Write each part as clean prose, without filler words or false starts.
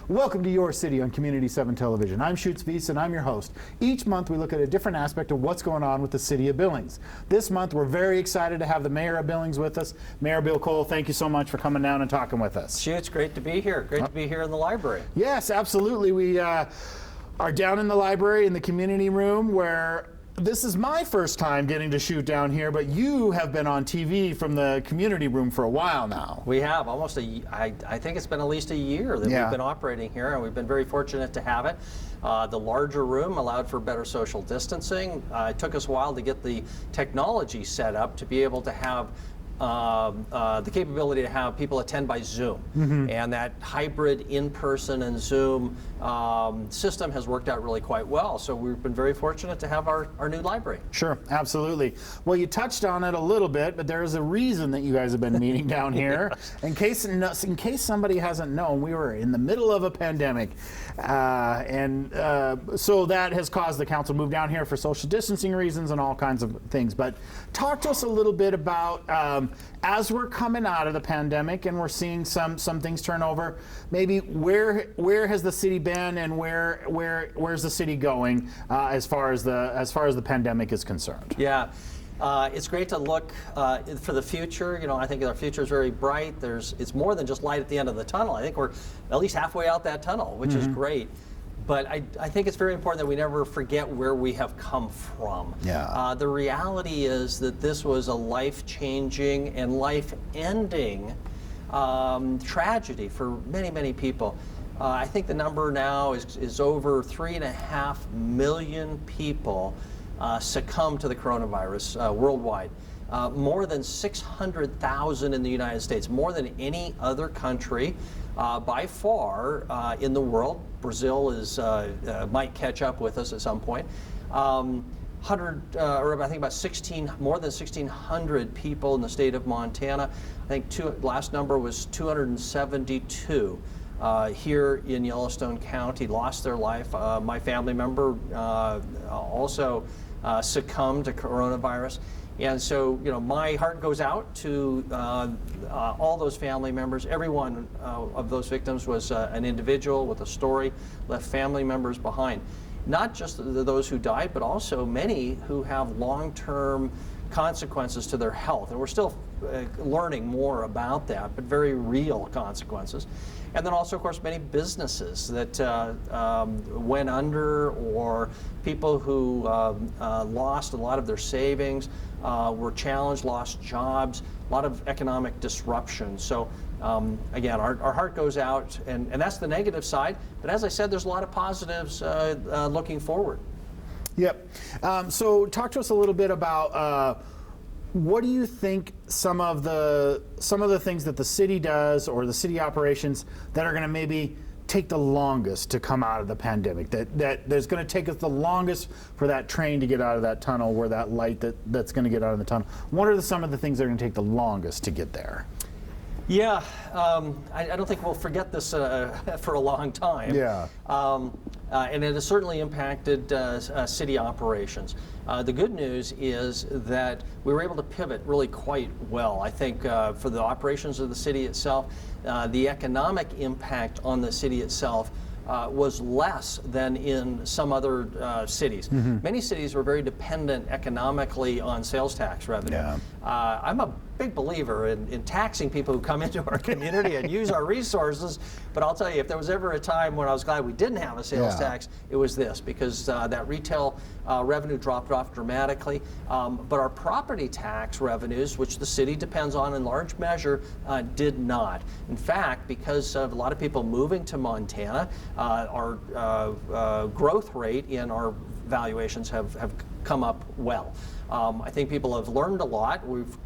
Welcome to Your City on Community 7 Television. I'm Schutz Wies and I'm your host. Each month we look at a different aspect of what's going on with the City of Billings. This month we're very excited to have the Mayor of Billings with us. Mayor Bill Cole, thank you so much for coming down and talking with us. Schutz, great to be here. Great to be here in the library. Yes, absolutely. We are down in the library in the community room where this is my first time getting to shoot down here, but you have been on TV from the community room for a while now. We have almost I think it's been at least a year that we've been operating here, and we've been very fortunate to have it. The larger room allowed for better social distancing. It took us a while to get the technology set up to be able to have the capability to have people attend by Zoom. And that hybrid in-person and Zoom system has worked out really quite well. So we've been very fortunate to have our new library. Sure, absolutely. Well, you touched on it a little bit, but there is a reason that you guys have been meeting down here. In case somebody hasn't known, we were in the middle of a pandemic. So that has caused the council to move down here for social distancing reasons and all kinds of things. But talk to us a little bit about as we're coming out of the pandemic and we're seeing some things turn over, maybe where has the city been and where's the city going as far as the pandemic is concerned? Yeah. It's great to look for the future. You know, I think our future is very bright. It's more than just light at the end of the tunnel. I think we're at least halfway out that tunnel, which is great. But I think it's very important that we never forget where we have come from. Yeah. The reality is that this was a life-changing and life-ending tragedy for many, many people. I think the number now is over 3.5 million people succumb to the coronavirus worldwide. More than 600,000 in the United States, more than any other country by far in the world. Brazil might catch up with us at some point. I think about more than 1,600 people in the state of Montana. I think last number was 272 here in Yellowstone County lost their life. My family member also succumbed to coronavirus. And so, you know, my heart goes out to all those family members. Every one of those victims was an individual with a story, left family members behind. Not just those who died, but also many who have long-term consequences to their health. And we're still learning more about that, but very real consequences. And then also, of course, many businesses that went under, or people who lost a lot of their savings, were challenged, lost jobs, a lot of economic disruption. So again, our heart goes out, and that's the negative side. But as I said, there's a lot of positives looking forward. Yep. So talk to us a little bit about what do you think some of the things that the city does, or the city operations, that are going to maybe take the longest to come out of the pandemic, that there's going to take us the longest for that train to get out of that tunnel, where that light that's going to get out of the tunnel? What are some of the things that are going to take the longest to get there? Yeah, I don't think we'll forget this for a long time. Yeah. And it has certainly impacted city operations. The good news is that we were able to pivot really quite well. I think for the operations of the city itself, the economic impact on the city itself was less than in some other cities. Many cities were very dependent economically on sales tax revenue. Yeah. I'm a big believer in taxing people who come into our community and use our resources, but I'll tell you, if there was ever a time when I was glad we didn't have a sales tax, it was this, because that retail revenue dropped off dramatically. But our property tax revenues, which the city depends on in large measure, did not. In fact, because of a lot of people moving to Montana, our growth rate in our valuations have come up well. I think people have learned a lot. We've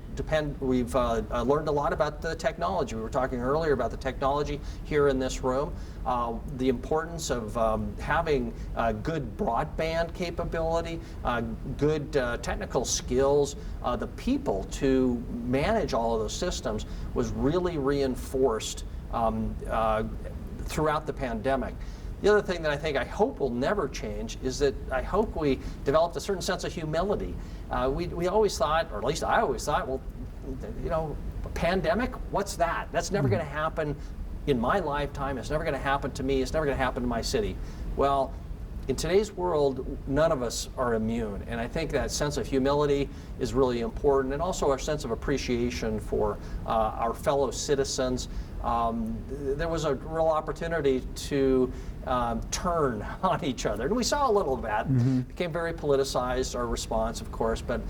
learned a lot about the technology. We were talking earlier about the technology here in this room, the importance of having good broadband capability, good technical skills. The people to manage all of those systems was really reinforced throughout the pandemic. The other thing that I hope will never change is that I hope we developed a certain sense of humility. We always thought, or at least I always thought, well, you know, a pandemic, what's that? That's never going to happen in my lifetime. It's never going to happen to me. It's never going to happen to my city. Well, in today's world, none of us are immune, and I think that sense of humility is really important, and also our sense of appreciation for our fellow citizens. There was a real opportunity to turn on each other, and we saw a little of that. It became very politicized, our response, of course, but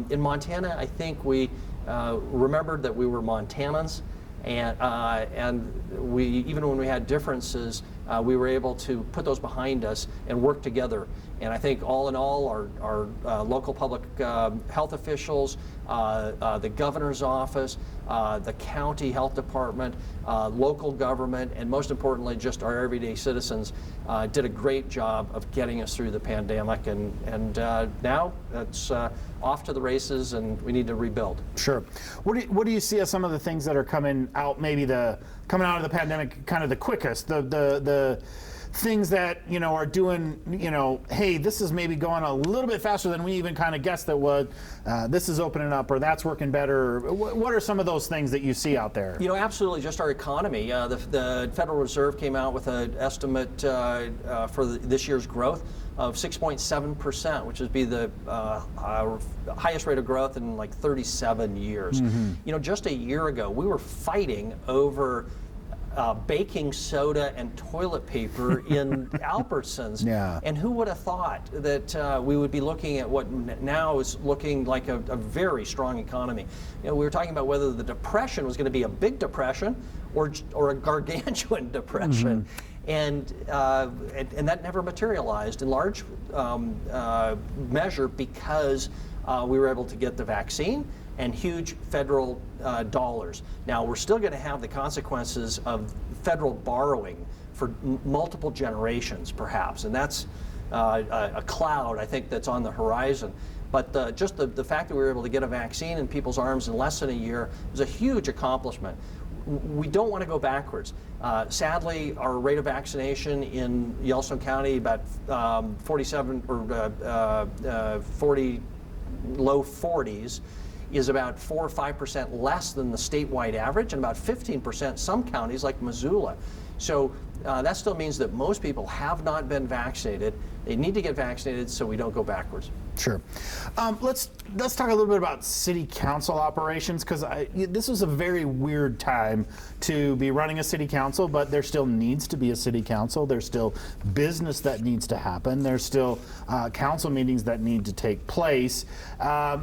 in Montana, I think we remembered that we were Montanans, and we, even when we had differences, we were able to put those behind us and work together. And I think all in all, our local public health officials, the governor's office, the county health department, local government, and most importantly, just our everyday citizens did a great job of getting us through the pandemic. And now it's off to the races, and we need to rebuild. Sure. What do you see as some of the things that are coming out, maybe coming out of the pandemic kind of the quickest, the things that, are doing, hey, this is maybe going a little bit faster than we even kind of guessed that would, this is opening up, or that's working better? What are some of those things that you see out there? Absolutely, just our economy. The Federal Reserve came out with an estimate for this year's growth of 6.7%, which would be the highest rate of growth in like 37 years. Just a year ago, we were fighting over baking soda and toilet paper in Albertsons. Yeah. And who would have thought that we would be looking at what now is looking like a very strong economy? We were talking about whether the depression was going to be a big depression or a gargantuan depression. And that never materialized in large measure because we were able to get the vaccine and huge federal dollars. Now, we're still going to have the consequences of federal borrowing for multiple generations, perhaps, and that's a cloud, I think, that's on the horizon. But just the fact that we were able to get a vaccine in people's arms in less than a year was a huge accomplishment. We don't want to go backwards. Sadly, our rate of vaccination in Yellowstone County, about 47 or 40, low 40s, is about 4 or 5% less than the statewide average, and about 15% some counties like Missoula. So that still means that most people have not been vaccinated. They need to get vaccinated so we don't go backwards. Sure. Let's talk a little bit about city council operations, because this was a very weird time to be running a city council, but there still needs to be a city council. There's still business that needs to happen. There's still council meetings that need to take place.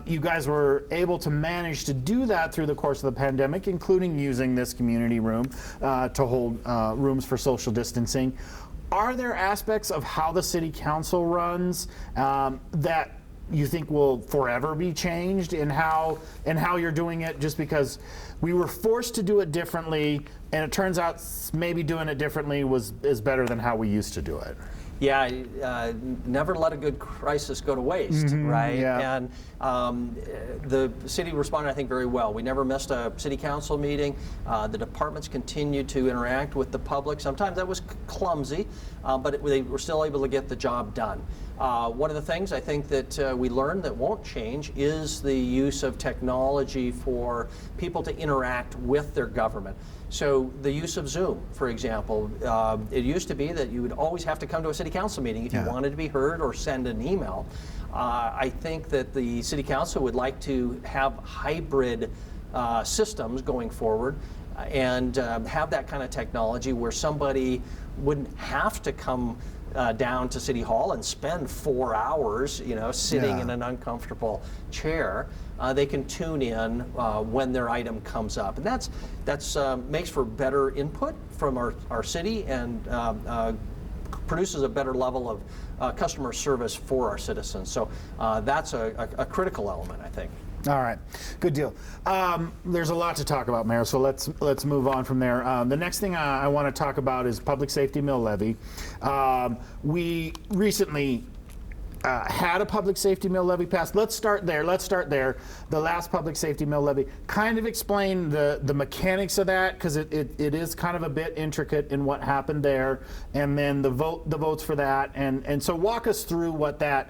You guys were able to manage to do that through the course of the pandemic, including using this community room to hold rooms for social distancing. Are there aspects of how the city council runs that you think will forever be changed in how you're doing it, just because we were forced to do it differently, and it turns out maybe doing it differently is better than how we used to do it? Yeah, never let a good crisis go to waste, right? Yeah. And the city responded, I think, very well. We never missed a city council meeting. The departments continued to interact with the public. Sometimes that was clumsy, but they were still able to get the job done. One of the things I think that we learned that won't change is the use of technology for people to interact with their government. So the use of Zoom, for example, it used to be that you would always have to come to a city council meeting if you wanted to be heard or send an email. I think that the city council would like to have hybrid systems going forward and have that kind of technology where somebody wouldn't have to come down to City Hall and spend 4 hours, sitting in an uncomfortable chair. They can tune in when their item comes up, and that's makes for better input from our city and produces a better level of customer service for our citizens. So that's a critical element, I think. All right, good deal. There's a lot to talk about, Mayor, so let's move on from there. The next thing I want to talk about is public safety mill levy. We recently had a public safety mill levy passed. Let's start there. The last public safety mill levy. Kind of explain the mechanics of that, because it is kind of a bit intricate in what happened there, and then the votes for that, and so walk us through what that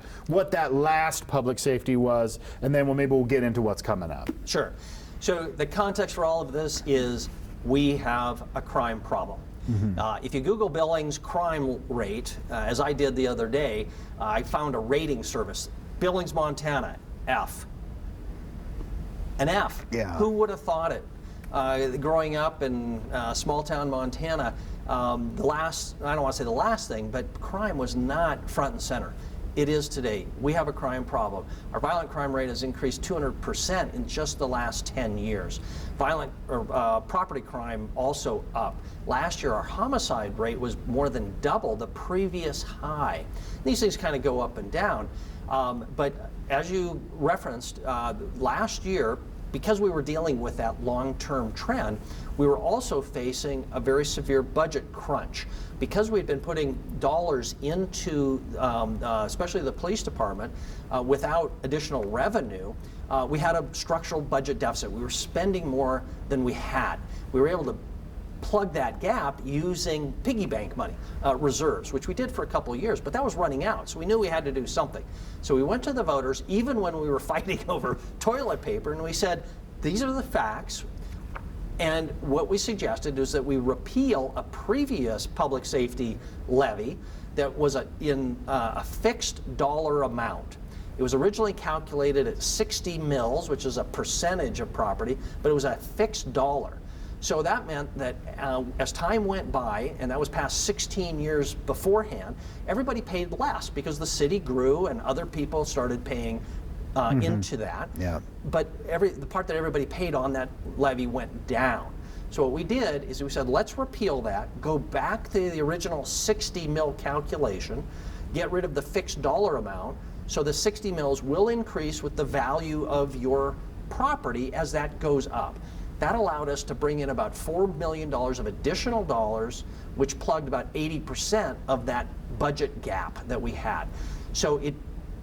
last public safety was, and then maybe we'll get into what's coming up. Sure. So the context for all of this is we have a crime problem. If you Google Billings crime rate, as I did the other day, I found a rating service. Billings, Montana, F. An F. Yeah. Who would have thought it? Growing up in small town Montana, I don't want to say the last thing, but crime was not front and center. It is today. We have a crime problem. Our violent crime rate has increased 200% in just the last 10 years. Violent property crime also up. Last year, our homicide rate was more than double the previous high. These things kind of go up and down. But as you referenced, last year, because we were dealing with that long-term trend, we were also facing a very severe budget crunch. Because we'd been putting dollars into, especially the police department, without additional revenue, we had a structural budget deficit. We were spending more than we had. We were able to plug that gap using piggy bank money, reserves, which we did for a couple of years, but that was running out, so we knew we had to do something. So we went to the voters, even when we were fighting over toilet paper, and we said, these are the facts, and what we suggested is that we repeal a previous public safety levy that was in a fixed dollar amount. It was originally calculated at 60 mils, which is a percentage of property, but it was a fixed dollar. So that meant that as time went by, and that was past 16 years beforehand, everybody paid less because the city grew and other people started paying into that. Yeah. But the part that everybody paid on that levy went down. So what we did is we said, let's repeal that, go back to the original 60 mil calculation, get rid of the fixed dollar amount, so the 60 mils will increase with the value of your property as that goes up. That allowed us to bring in about $4 million of additional dollars, which plugged about 80% of that budget gap that we had. So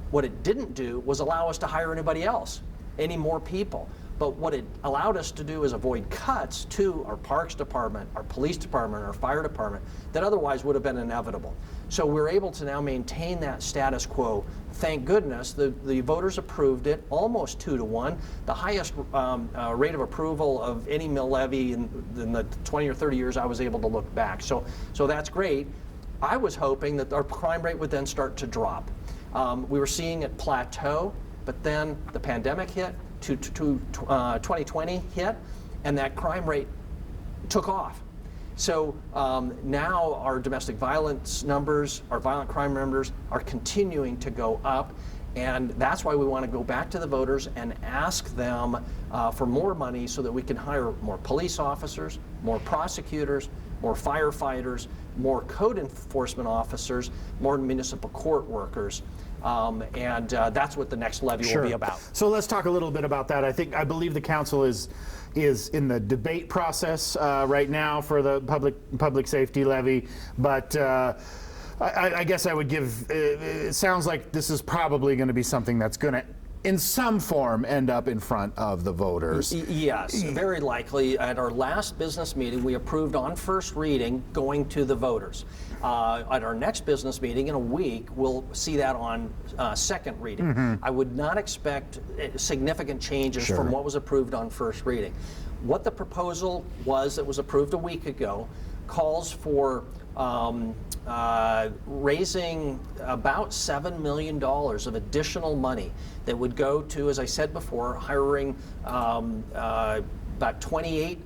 what it didn't do was allow us to hire anybody else, any more people. But what it allowed us to do is avoid cuts to our parks department, our police department, our fire department that otherwise would have been inevitable. So we're able to now maintain that status quo. Thank goodness the voters approved it almost 2-to-1, the highest rate of approval of any mill levy in the 20 or 30 years I was able to look back. So that's great. I was hoping that our crime rate would then start to drop. We were seeing it plateau, but then the pandemic hit, 2020 hit, and that crime rate took off. So now our domestic violence numbers, our violent crime numbers are continuing to go up, and that's why we want to go back to the voters and ask them for more money so that we can hire more police officers, more prosecutors, more firefighters, more code enforcement officers, more municipal court workers. And that's what the next levy will be about. So let's talk a little bit about that. I believe the council is in the debate process right now for the public safety levy, but I guess I would give. It sounds like this is probably going to be something that's going to, in some form, end up in front of the voters. Yes, very likely. At our last business meeting, we approved on first reading going to the voters. At our next business meeting in a week, we'll see that on second reading. I would not expect significant changes from what was approved on first reading. What the proposal was that was approved a week ago calls for raising about $7 million of additional money that would go to, as I said before, hiring about 28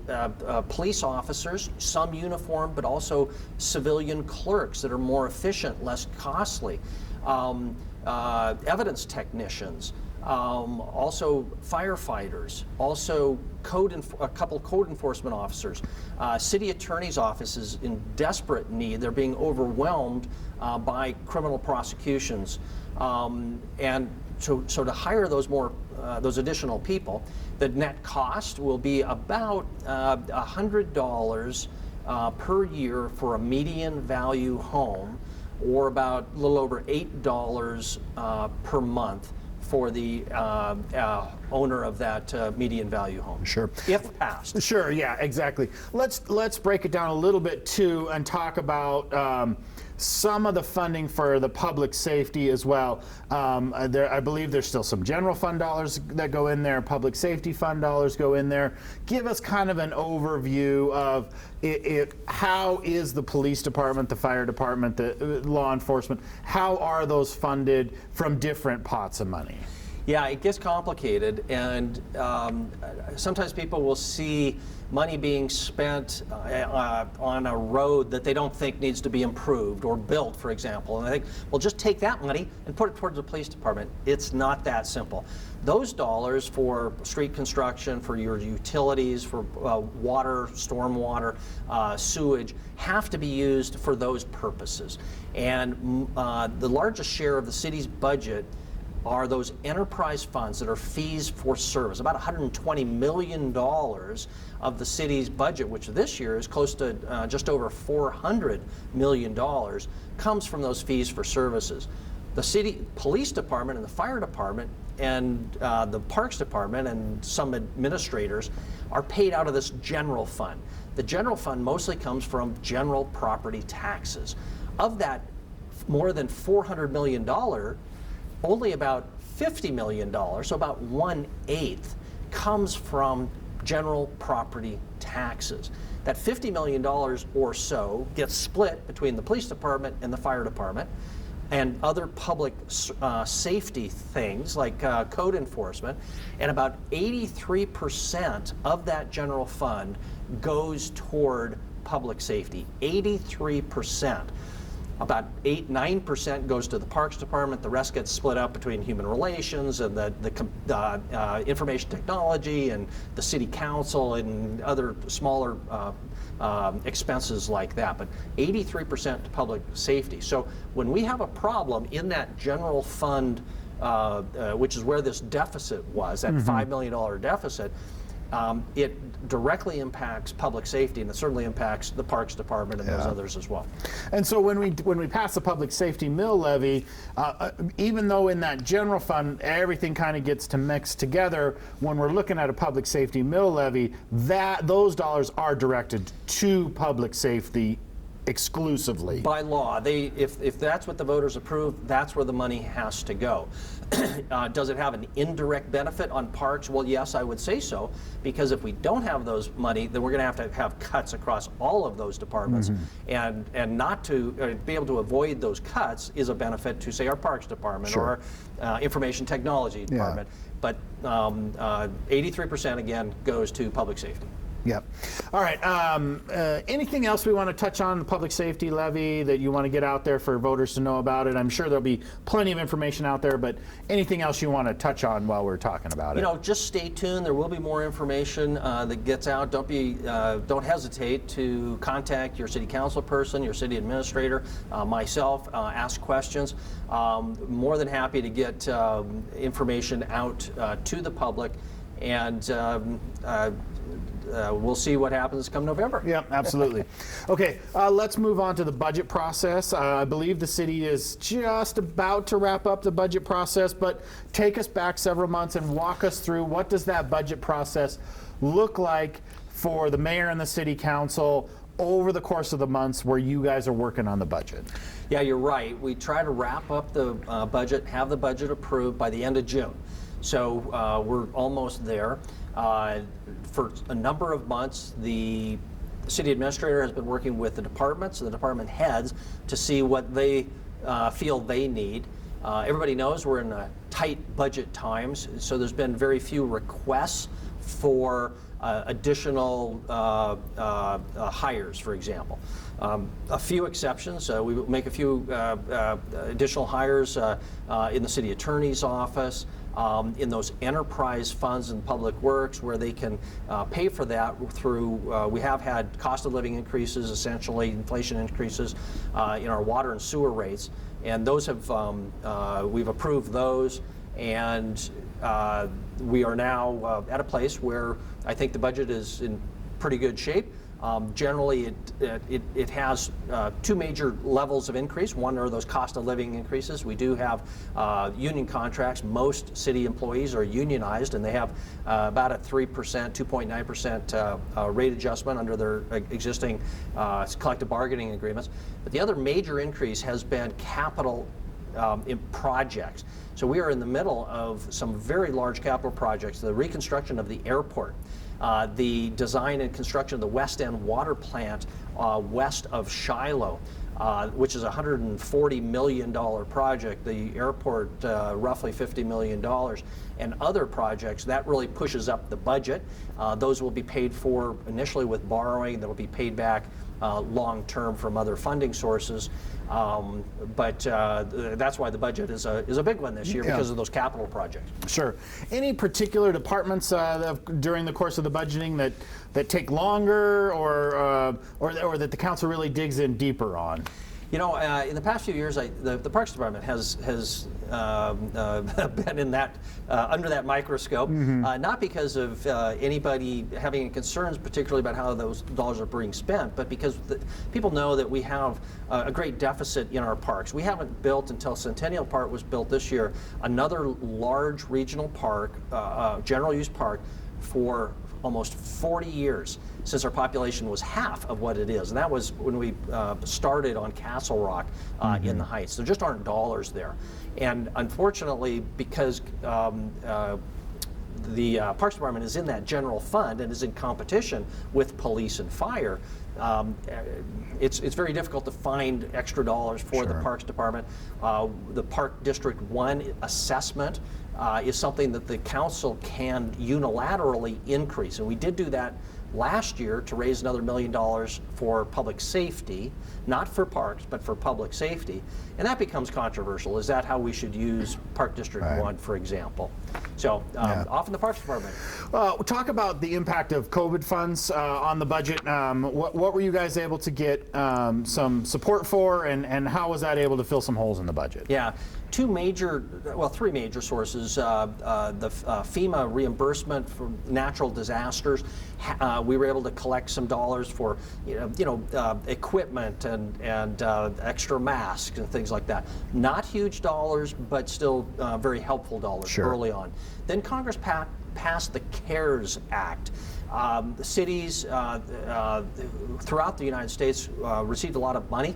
police officers, some uniformed, but also civilian clerks that are more efficient, less costly, evidence technicians, also firefighters, also a couple code enforcement officers. City attorney's offices in desperate need. They're being overwhelmed by criminal prosecutions. And so to hire those additional people, the net cost will be about $100 per year for a median value home, or about a little over $8 per month for the owner of that median value home. Sure. If passed. Sure, yeah, exactly. Let's break it down a little bit too and talk about some of the funding for the public safety as well. I believe there's still some general fund dollars that go in there, public safety fund dollars go in there. Give us kind of an overview of how is the police department, the fire department, the law enforcement, how are those funded from different pots of money? Yeah, it gets complicated, and sometimes people will see money being spent on a road that they don't think needs to be improved or built, for example. And I think, well, just take that money and put it towards the police department. It's not that simple. Those dollars for street construction, for your utilities, for water, stormwater, sewage, have to be used for those purposes. And the largest share of the city's budget are those enterprise funds that are fees for service. About $120 million of the city's budget, which this year is close to just over $400 million, comes from those fees for services. The city police department and the fire department and the parks department and some administrators are paid out of this general fund. The general fund mostly comes from general property taxes. Of that more than $400 million, only about $50 million, so about 1/8, comes from general property taxes. That $50 million or so gets split between the police department and the fire department and other public safety things like code enforcement, and about 83% of that general fund goes toward public safety. 83%. About 8-9% goes to the Parks Department. The rest gets split up between Human Relations and the Information Technology and the City Council and other smaller expenses like that. But 83% to public safety. So when we have a problem in that general fund, which is where this deficit was, that $5 million deficit, it directly impacts public safety, and it certainly impacts the Parks Department and those others as well. And so when we pass the public safety mill levy, even though in that general fund everything kind of gets to mix together, when we're looking at a public safety mill levy, those dollars are directed to public safety exclusively. By law, if that's what the voters approve, that's where the money has to go. Does it have an indirect benefit on parks? Well, yes, I would say so, because if we don't have those money, then we're going to have cuts across all of those departments, and not to be able to avoid those cuts is a benefit to, say, our parks department or our information technology department. But 83% again goes to public safety. Yep. All right. Anything else we want to touch on the public safety levy that you want to get out there for voters to know about it? I'm sure there'll be plenty of information out there, but anything else you want to touch on while we're talking about it? You know, just stay tuned. There will be more information that gets out. Don't hesitate to contact your city council person, your city administrator, myself. Ask questions. More than happy to get information out to the public, and we'll see what happens come November. Yeah, absolutely. Okay, let's move on to the budget process. I believe the city is just about to wrap up the budget process, but take us back several months and walk us through what does that budget process look like for the mayor and the city council over the course of the months where you guys are working on the budget. Yeah, you're right. We try to wrap up the budget, have the budget approved by the end of June. So we're almost there. For a number of months, the city administrator has been working with the departments and the department heads to see what they feel they need. Everybody knows we're in tight budget times, so there's been very few requests for additional hires, for example. A few exceptions. We make a few additional hires in the city attorney's office, in those enterprise funds in public works where they can pay for that through, we have had cost of living increases, essentially inflation increases in our water and sewer rates, and those have, we've approved those, and we are now at a place where I think the budget is in pretty good shape. Generally, it has two major levels of increase. One are those cost of living increases. We do have union contracts. Most city employees are unionized, and they have about a 3%, 2.9% rate adjustment under their existing collective bargaining agreements. But the other major increase has been capital in projects. So we are in the middle of some very large capital projects, the reconstruction of the airport, the design and construction of the West End water plant west of Shiloh, which is a $140 million project, the airport roughly $50 million, and other projects. That really pushes up the budget. Those will be paid for initially with borrowing that will be paid back long term from other funding sources. But that's why the budget is a big one this year, because of those capital projects. Sure. Any particular departments during the course of the budgeting that take longer, or that the council really digs in deeper on? You know, in the past few years, the Parks Department has been in that under that microscope, not because of anybody having any concerns, particularly about how those dollars are being spent, but because people know that we have a great deficit in our parks. We haven't built, until Centennial Park was built this year, another large regional park, general use park, for almost 40 years, since our population was half of what it is. And that was when we started on Castle Rock in the Heights. There just aren't dollars there. And unfortunately, because the Parks Department is in that general fund and is in competition with police and fire, it's very difficult to find extra dollars for the Parks Department. The Park District 1 assessment is something that the council can unilaterally increase. And we did do that last year to raise another $1 million for public safety, not for parks, but for public safety. And that becomes controversial. Is that how we should use Park District 1, for example? So off in the Parks Department. Talk about the impact of COVID funds on the budget. What were you guys able to get some support for, and how was that able to fill some holes in the budget? Yeah. Three major sources. The FEMA reimbursement for natural disasters. We were able to collect some dollars for equipment and extra masks and things like that. Not huge dollars, but still very helpful dollars early on. Then Congress passed the CARES Act. The cities throughout the United States received a lot of money,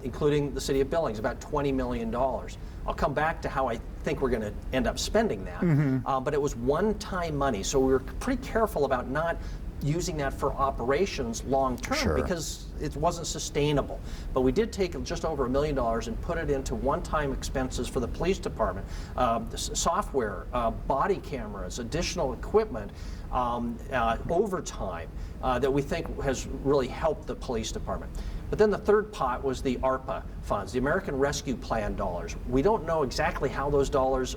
including the City of Billings, about $20 million. I'll come back to how I think we're going to end up spending that. But it was one-time money, so we were pretty careful about not using that for operations long term, because it wasn't sustainable. But we did take just over $1 million and put it into one-time expenses for the police department, software, body cameras, additional equipment, overtime that we think has really helped the police department. But then the third pot was the ARPA funds, the American Rescue Plan dollars. We don't know exactly how those dollars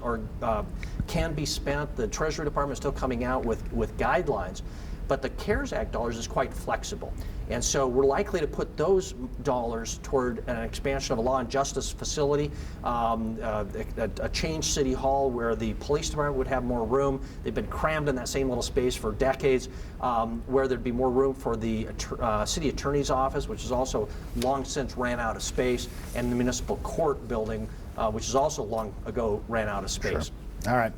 can be spent. The Treasury Department is still coming out with guidelines. But the CARES Act dollars is quite flexible. And so we're likely to put those dollars toward an expansion of a law and justice facility, a changed city hall where the police department would have more room. They've been crammed in that same little space for decades, where there'd be more room for the city attorney's office, which is also long since ran out of space, and the municipal court building, which is also long ago ran out of space. All right,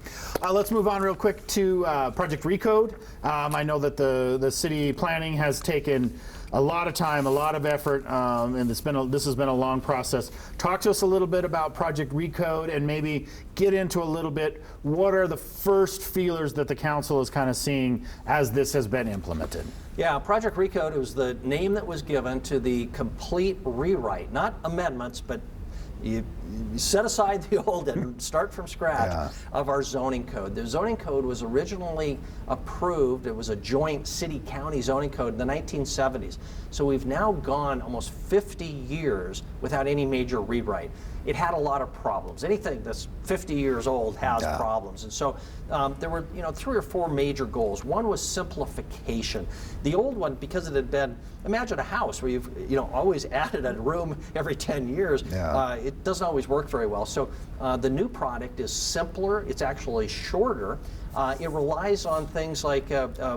let's move on real quick to Project Recode. I know that the city planning has taken a lot of time, a lot of effort, and this has been a long process. Talk to us a little bit about Project Recode, and maybe get into a little bit, what are the first feelers that the council is kind of seeing as this has been implemented? Yeah, Project Recode was the name that was given to the complete rewrite, not amendments, but you set aside the old and start from scratch of our zoning code. The zoning code was originally approved, it was a joint city-county zoning code in the 1970s. So we've now gone almost 50 years without any major rewrite. It had a lot of problems. Anything that's 50 years old has problems. And so there were 3 or 4 major goals. One was simplification. The old one, because it had been, imagine a house where you've always added a room every 10 years. It doesn't always work very well. So the new product is simpler. It's actually shorter. It relies on things like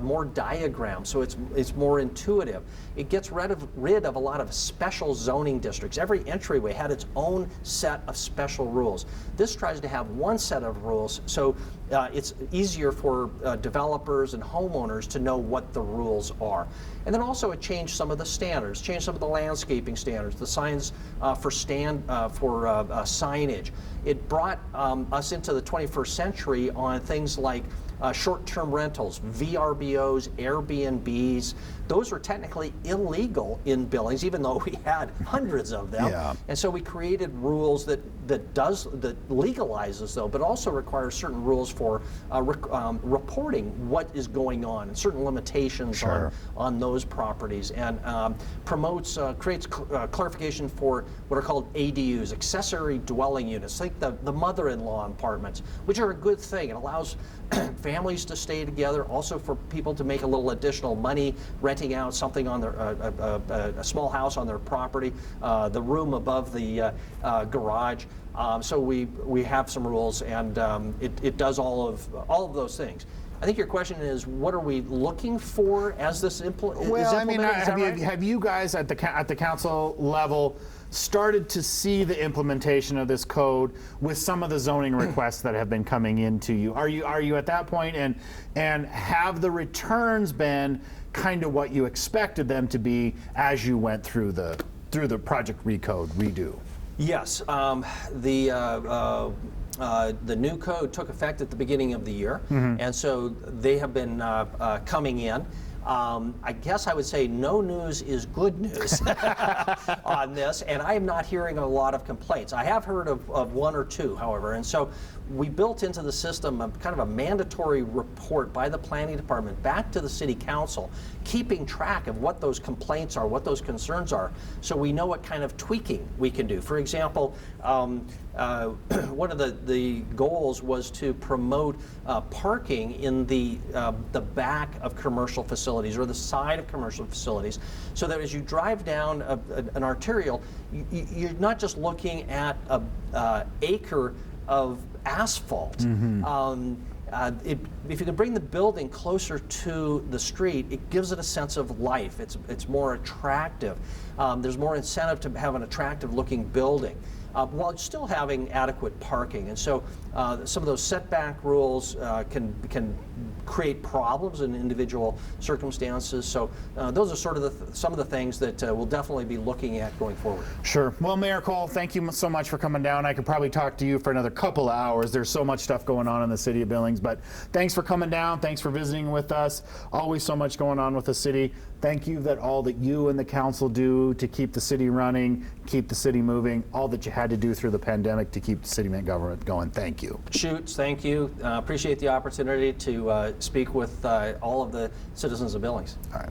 more diagrams, so it's more intuitive. It gets rid of a lot of special zoning districts. Every entryway had its own set of special rules. This tries to have one set of rules, so it's easier for developers and homeowners to know what the rules are. And then also it changed some of the standards, changed some of the landscaping standards, the signs for signage. It brought us into the 21st century on things like short-term rentals, VRBOs, Airbnbs. Those were technically illegal in Billings, even though we had hundreds of them. Yeah. And so we created rules that legalizes though, but also requires certain rules for reporting what is going on and certain limitations Sure. on those properties, and creates clarification for what are called ADUs, accessory dwelling units, like the mother-in-law apartments, which are a good thing. It allows families to stay together, also for people to make a little additional money renting out something on their a small house on their property, the room above the garage. So we have some rules, and it does all of those things. I think your question is, what are we looking for as this is implemented? Well, I mean, Is that right? have you guys at the council level started to see the implementation of this code with some of the zoning requests that have been coming into you? Are you at that point, and have the returns been kind of what you expected them to be as you went through the Project Recode redo? Yes, the new code took effect at the beginning of the year, and so they have been coming in. I guess I would say no news is good news on this, and I am not hearing a lot of complaints. I have heard of one or two, however, and so we built into the system kind of a mandatory report by the planning department back to the city council, keeping track of what those complaints are, what those concerns are, so we know what kind of tweaking we can do. For example, one of the goals was to promote parking in the back of commercial facilities or the side of commercial facilities, so that as you drive down an arterial, you're not just looking at an acre of asphalt. If you can bring the building closer to the street, it gives it a sense of life. It's more attractive. There's more incentive to have an attractive looking building, while still having adequate parking. And so some of those setback rules can create problems in individual circumstances. So those are sort of some of the things that we'll definitely be looking at going forward. Sure. Well, Mayor Cole, thank you so much for coming down. I could probably talk to you for another couple of hours. There's so much stuff going on in the city of Billings, but thanks for coming down. Thanks for visiting with us. Always so much going on with the city. Thank you that all that you and the council do to keep the city running, keep the city moving, all that you had to do through the pandemic to keep the city government going. Thank you. Shoots, thank you. Appreciate the opportunity to speak with all of the citizens of Billings. All right.